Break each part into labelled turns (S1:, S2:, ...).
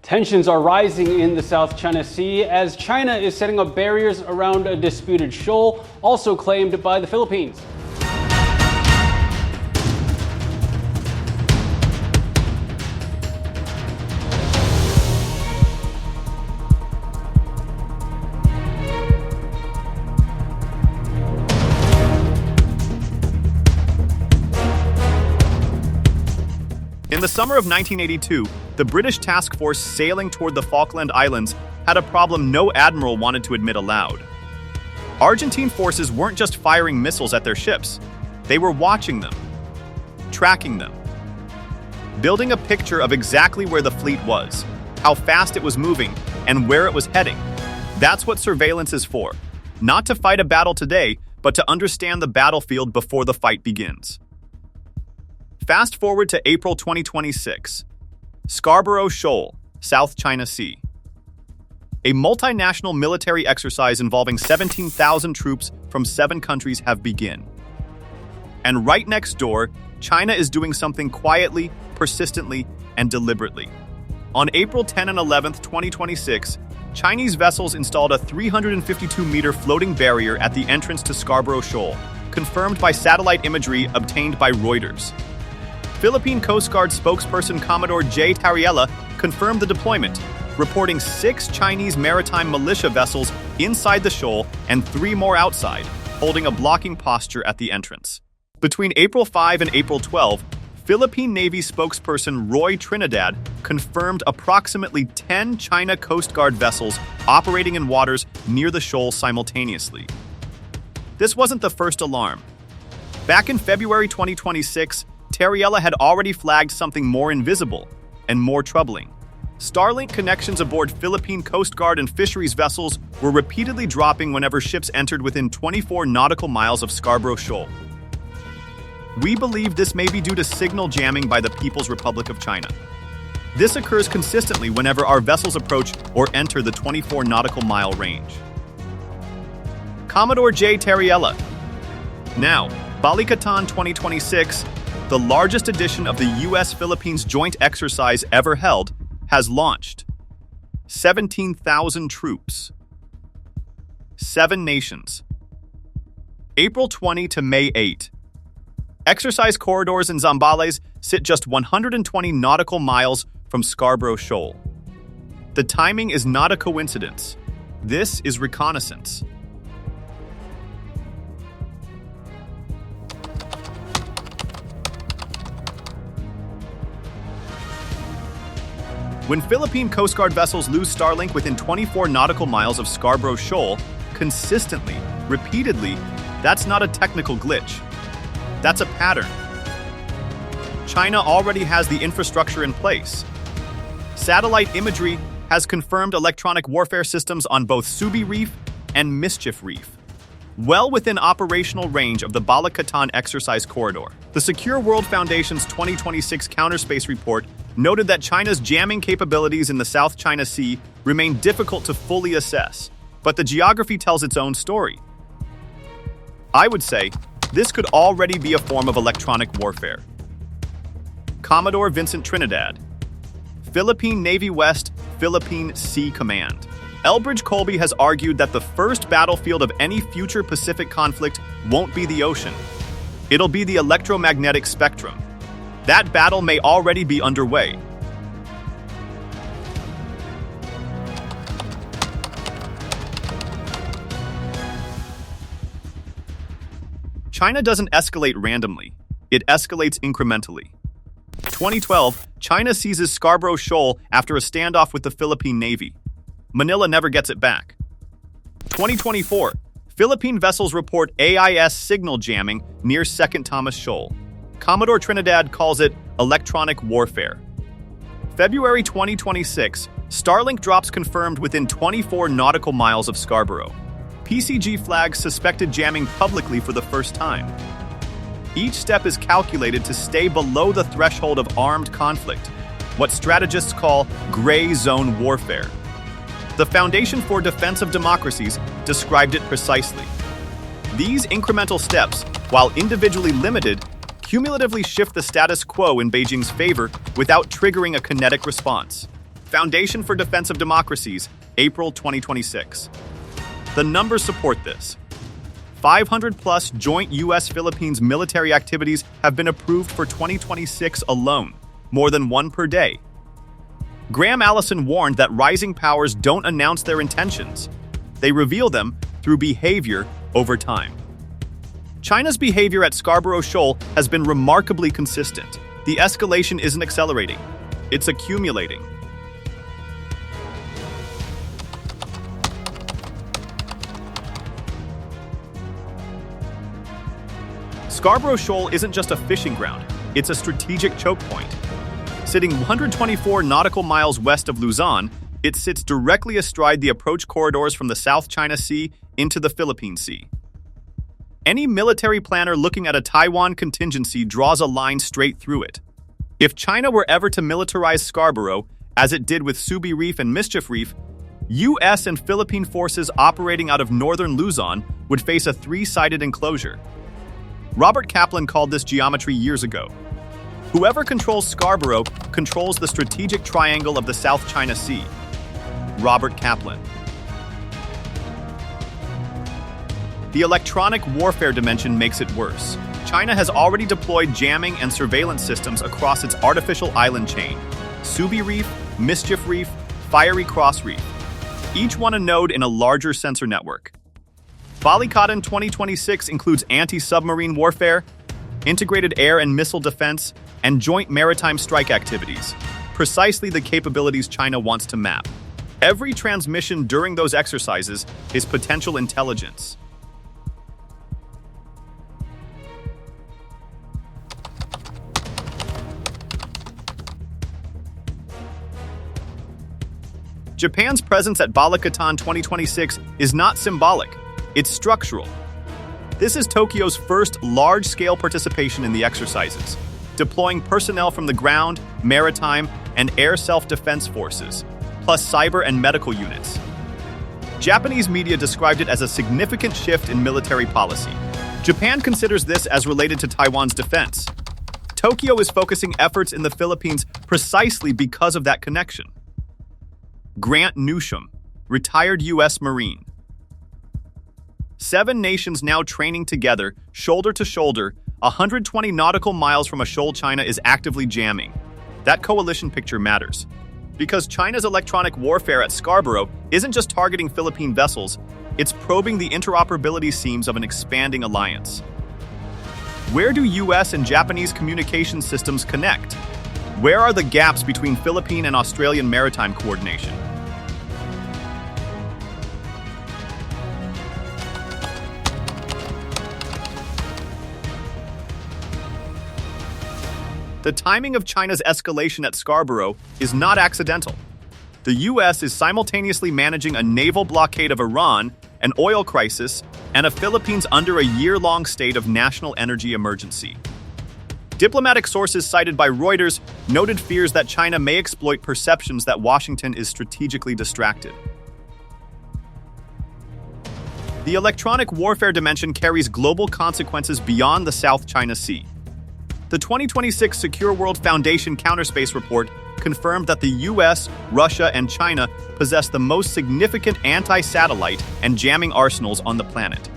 S1: Tensions are rising in the South China Sea as China is setting up barriers around a disputed shoal, also claimed by the Philippines.
S2: In the summer of 1982, the British task force sailing toward the Falkland Islands had a problem no admiral wanted to admit aloud. Argentine forces weren't just firing missiles at their ships, they were watching them, tracking them, building a picture of exactly where the fleet was, how fast it was moving, and where it was heading. That's what surveillance is for, not to fight a battle today, but to understand the battlefield before the fight begins. Fast forward to April 2026. Scarborough Shoal, South China Sea. A multinational military exercise involving 17,000 troops from 7 countries have begun. And right next door, China is doing something quietly, persistently, and deliberately. On April 10 and 11, 2026, Chinese vessels installed a 352-meter floating barrier at the entrance to Scarborough Shoal, confirmed by satellite imagery obtained by Reuters. Philippine Coast Guard spokesperson Commodore J. Tariela confirmed the deployment, reporting 6 Chinese maritime militia vessels inside the shoal and 3 more outside, holding a blocking posture at the entrance. Between April 5 and April 12, Philippine Navy spokesperson Roy Trinidad confirmed approximately 10 China Coast Guard vessels operating in waters near the shoal simultaneously. This wasn't the first alarm. Back in February 2026, Tariela had already flagged something more invisible and more troubling. Starlink connections aboard Philippine Coast Guard and fisheries vessels were repeatedly dropping whenever ships entered within 24 nautical miles of Scarborough Shoal. We believe this may be due to signal jamming by the People's Republic of China. This occurs consistently whenever our vessels approach or enter the 24 nautical mile range. Commodore J. Tariela. Now, Balikatan 2026, the largest edition of the U.S.-Philippines joint exercise ever held, has launched. 17,000 troops. 7 nations. April 20 to May 8. Exercise corridors in Zambales sit just 120 nautical miles from Scarborough Shoal. The timing is not a coincidence. This is Reconnaissance. When Philippine Coast Guard vessels lose Starlink within 24 nautical miles of Scarborough Shoal, consistently, repeatedly, that's not a technical glitch. That's a pattern. China already has the infrastructure in place. Satellite imagery has confirmed electronic warfare systems on both Subi Reef and Mischief Reef, well within operational range of the Balikatan exercise corridor. The Secure World Foundation's 2026 Counterspace Report noted that China's jamming capabilities in the South China Sea remain difficult to fully assess, but the geography tells its own story. I would say this could already be a form of electronic warfare. Commodore Vincent Trinidad, Philippine Navy West, Philippine Sea Command. Elbridge Colby has argued that the first battlefield of any future Pacific conflict won't be the ocean. It'll be the electromagnetic spectrum. That battle may already be underway. China doesn't escalate randomly. It escalates incrementally. 2012, China seizes Scarborough Shoal after a standoff with the Philippine Navy. Manila never gets it back. 2024, Philippine vessels report AIS signal jamming near Second Thomas Shoal. Commodore Trinidad calls it electronic warfare. February 2026, Starlink drops confirmed within 24 nautical miles of Scarborough. PCG flags suspected jamming publicly for the first time. Each step is calculated to stay below the threshold of armed conflict, what strategists call gray zone warfare. The Foundation for Defense of Democracies described it precisely. These incremental steps, while individually limited, cumulatively shift the status quo in Beijing's favor without triggering a kinetic response. Foundation for Defense of Democracies, April 2026. The numbers support this. 500-plus joint U.S.-Philippines military activities have been approved for 2026 alone, more than one per day. Graham Allison warned that rising powers don't announce their intentions. They reveal them through behavior over time. China's behavior at Scarborough Shoal has been remarkably consistent. The escalation isn't accelerating, it's accumulating. Scarborough Shoal isn't just a fishing ground, it's a strategic choke point. Sitting 124 nautical miles west of Luzon, it sits directly astride the approach corridors from the South China Sea into the Philippine Sea. Any military planner looking at a Taiwan contingency draws a line straight through it. If China were ever to militarize Scarborough, as it did with Subi Reef and Mischief Reef, U.S. and Philippine forces operating out of northern Luzon would face a three-sided enclosure. Robert Kaplan called this geometry years ago. Whoever controls Scarborough controls the strategic triangle of the South China Sea. Robert Kaplan. The electronic warfare dimension makes it worse. China has already deployed jamming and surveillance systems across its artificial island chain, Subi Reef, Mischief Reef, Fiery Cross Reef, each one a node in a larger sensor network. Balikatan 2026 includes anti-submarine warfare, integrated air and missile defense, and joint maritime strike activities, precisely the capabilities China wants to map. Every transmission during those exercises is potential intelligence. Japan's presence at Balikatan 2026 is not symbolic. It's structural. This is Tokyo's first large-scale participation in the exercises, deploying personnel from the ground, maritime, and air self-defense forces, plus cyber and medical units. Japanese media described it as a significant shift in military policy. Japan considers this as related to Taiwan's defense. Tokyo is focusing efforts in the Philippines precisely because of that connection. Grant Newsham, retired U.S. Marine. 7 nations now training together, shoulder to shoulder, 120 nautical miles from a shoal China is actively jamming. That coalition picture matters. Because China's electronic warfare at Scarborough isn't just targeting Philippine vessels, it's probing the interoperability seams of an expanding alliance. Where do U.S. and Japanese communication systems connect? Where are the gaps between Philippine and Australian maritime coordination? The timing of China's escalation at Scarborough is not accidental. The U.S. is simultaneously managing a naval blockade of Iran, an oil crisis, and a Philippines under a year-long state of national energy emergency. Diplomatic sources cited by Reuters noted fears that China may exploit perceptions that Washington is strategically distracted. The electronic warfare dimension carries global consequences beyond the South China Sea. The 2026 Secure World Foundation Counterspace Report confirmed that the US, Russia, and China possess the most significant anti-satellite and jamming arsenals on the planet.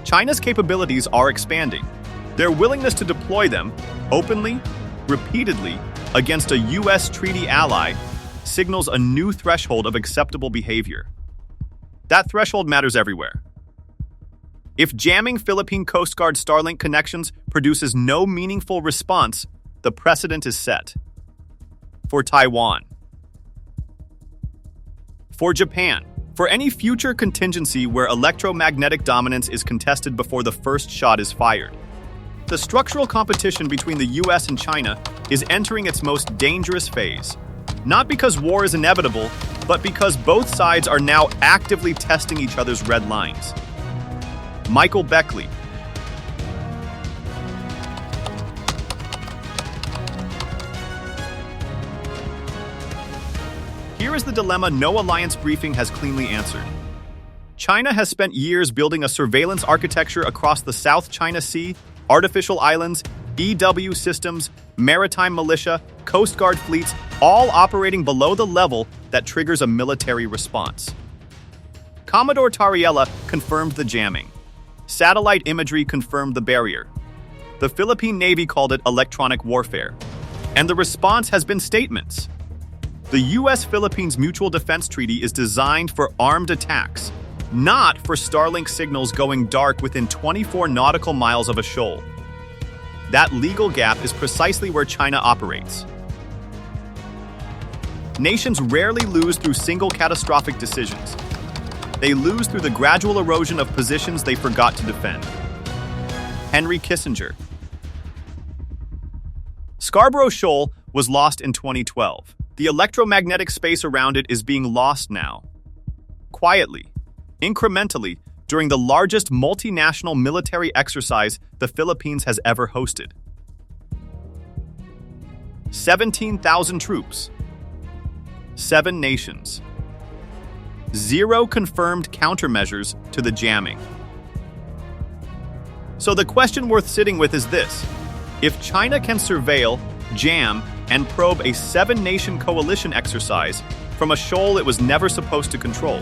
S2: China's capabilities are expanding. Their willingness to deploy them, openly, repeatedly, against a US treaty ally signals a new threshold of acceptable behavior. That threshold matters everywhere. If jamming Philippine Coast Guard Starlink connections produces no meaningful response, the precedent is set. For Taiwan. For Japan. For any future contingency where electromagnetic dominance is contested before the first shot is fired. The structural competition between the US and China is entering its most dangerous phase. Not because war is inevitable, but because both sides are now actively testing each other's red lines. Michael Beckley. Here is the dilemma no alliance briefing has cleanly answered. China has spent years building a surveillance architecture across the South China Sea, artificial islands, EW systems, maritime militia, Coast Guard fleets, all operating below the level that triggers a military response. Commodore Tariella confirmed the jamming. Satellite imagery confirmed the barrier. The Philippine Navy called it electronic warfare. And the response has been statements. The U.S.-Philippines Mutual Defense Treaty is designed for armed attacks, not for Starlink signals going dark within 24 nautical miles of a shoal. That legal gap is precisely where China operates. Nations rarely lose through single catastrophic decisions. They lose through the gradual erosion of positions they forgot to defend. Henry Kissinger. Scarborough Shoal was lost in 2012. The electromagnetic space around it is being lost now. Quietly, incrementally, during the largest multinational military exercise the Philippines has ever hosted. 17,000 troops. 7 nations. 0 confirmed countermeasures to the jamming. So the question worth sitting with is this. If China can surveil, jam, and probe a 7-nation coalition exercise from a shoal it was never supposed to control,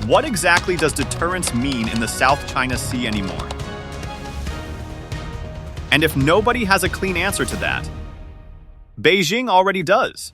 S2: what exactly does deterrence mean in the South China Sea anymore? And if nobody has a clean answer to that, Beijing already does.